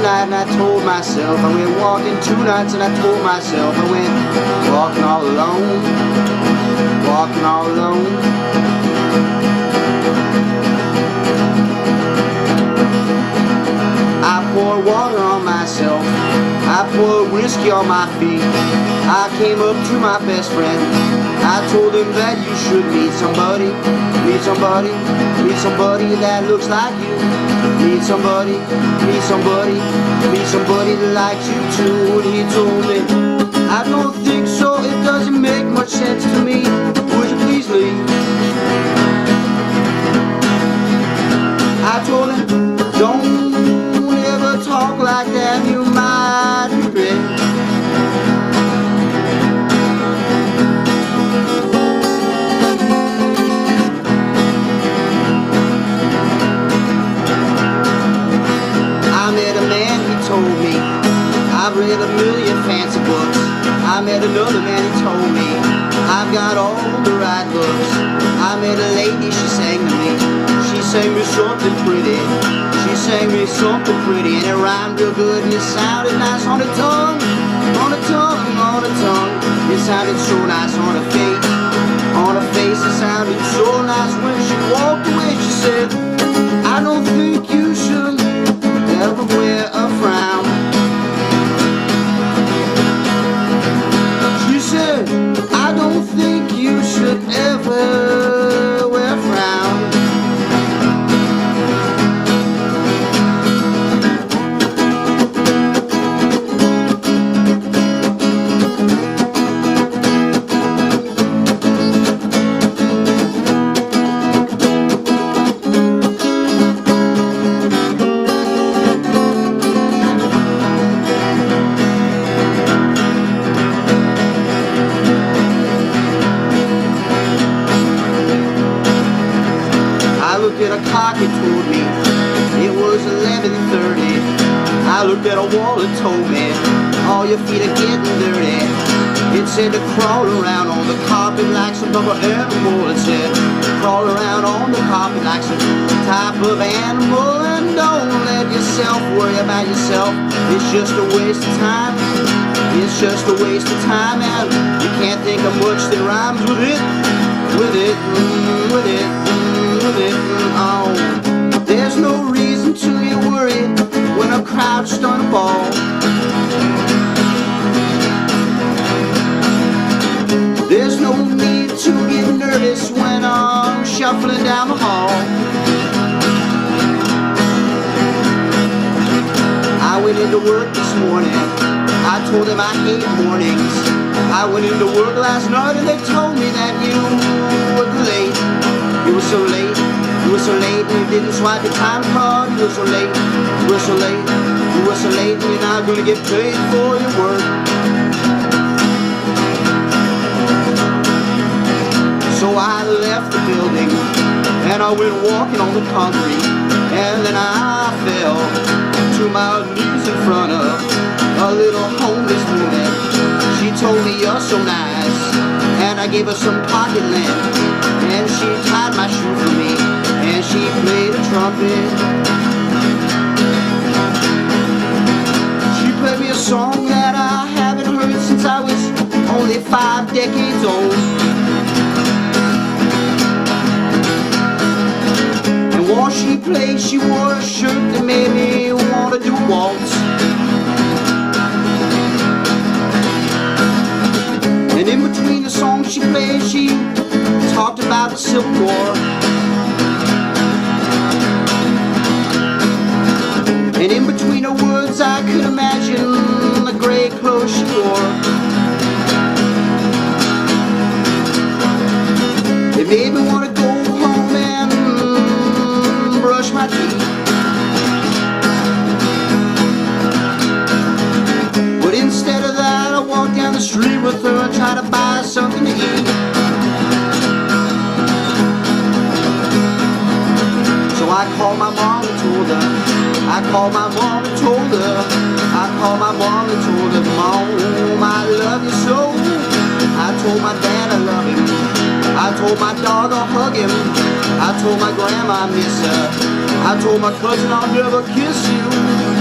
night and I told myself I went walking 2 nights and I told myself I went walking all alone, walking all alone. I poured water on myself, I poured whiskey on my feet. I came up to my best friend, I told him that you should meet somebody, meet somebody, meet somebody that looks like you. Meet somebody, meet somebody, meet somebody that likes you too. And he told me, I don't think so, it doesn't make much sense to me. Would you please leave? I told him, don't ever talk like that, you might regret. Told me, I've read a million fancy books. I met another man, he told me, I've got all the right looks. I met a lady, she sang to me, she sang me something pretty. She sang me something pretty, and it rhymed real good, and it sounded nice on the tongue, on the tongue, on the tongue. It sounded so nice on her face, on her face. It sounded so nice when she walked away. She said, I don't think you should ever wear a frown. She said, I don't think you should ever wear a frown. At a clock, it told me it was 11:30. I looked at a wall, it told me all your feet are getting dirty. It said to crawl around on the carpet like some type of animal. It said crawl around on the carpet like some type of animal, and don't let yourself worry about yourself. It's just a waste of time. It's just a waste of time, and you can't think of much that rhymes with it, with it, with it, with it. Oh, there's no reason to get worried when I'm crouched on a ball. There's no need to get nervous when I'm shuffling down the hall. I went into work this morning, I told them I hate mornings. I went into work last night and they told me that you were late. You were so late, you were so late, and you didn't swipe your time card. You were so late, you were so late, you were so late, and you're not gonna get paid for your work. So I left the building, and I went walking on the concrete, and then I fell to my knees in front of a little homeless woman. She told me, you're so nice, and I gave her some pocket lint. And she tied my shoe for me, and she played a trumpet. She played me a song that I haven't heard since I was only 5 decades old. And while she played, she wore a shirt that made me want to do a waltz. And in between the songs she played, she talked about the Civil War. And in between her words I could imagine the gray clothes she wore. It made me want to go home and brush my teeth. But instead of that I walked down the street with her and tried to buy something to eat. So I called my mom and told her, I called my mom and told her, I called my mom and told her, Mom, I love you so. I told my dad I love him, I told my dog I'll hug him, I told my grandma I miss her, I told my cousin I'll never kiss you.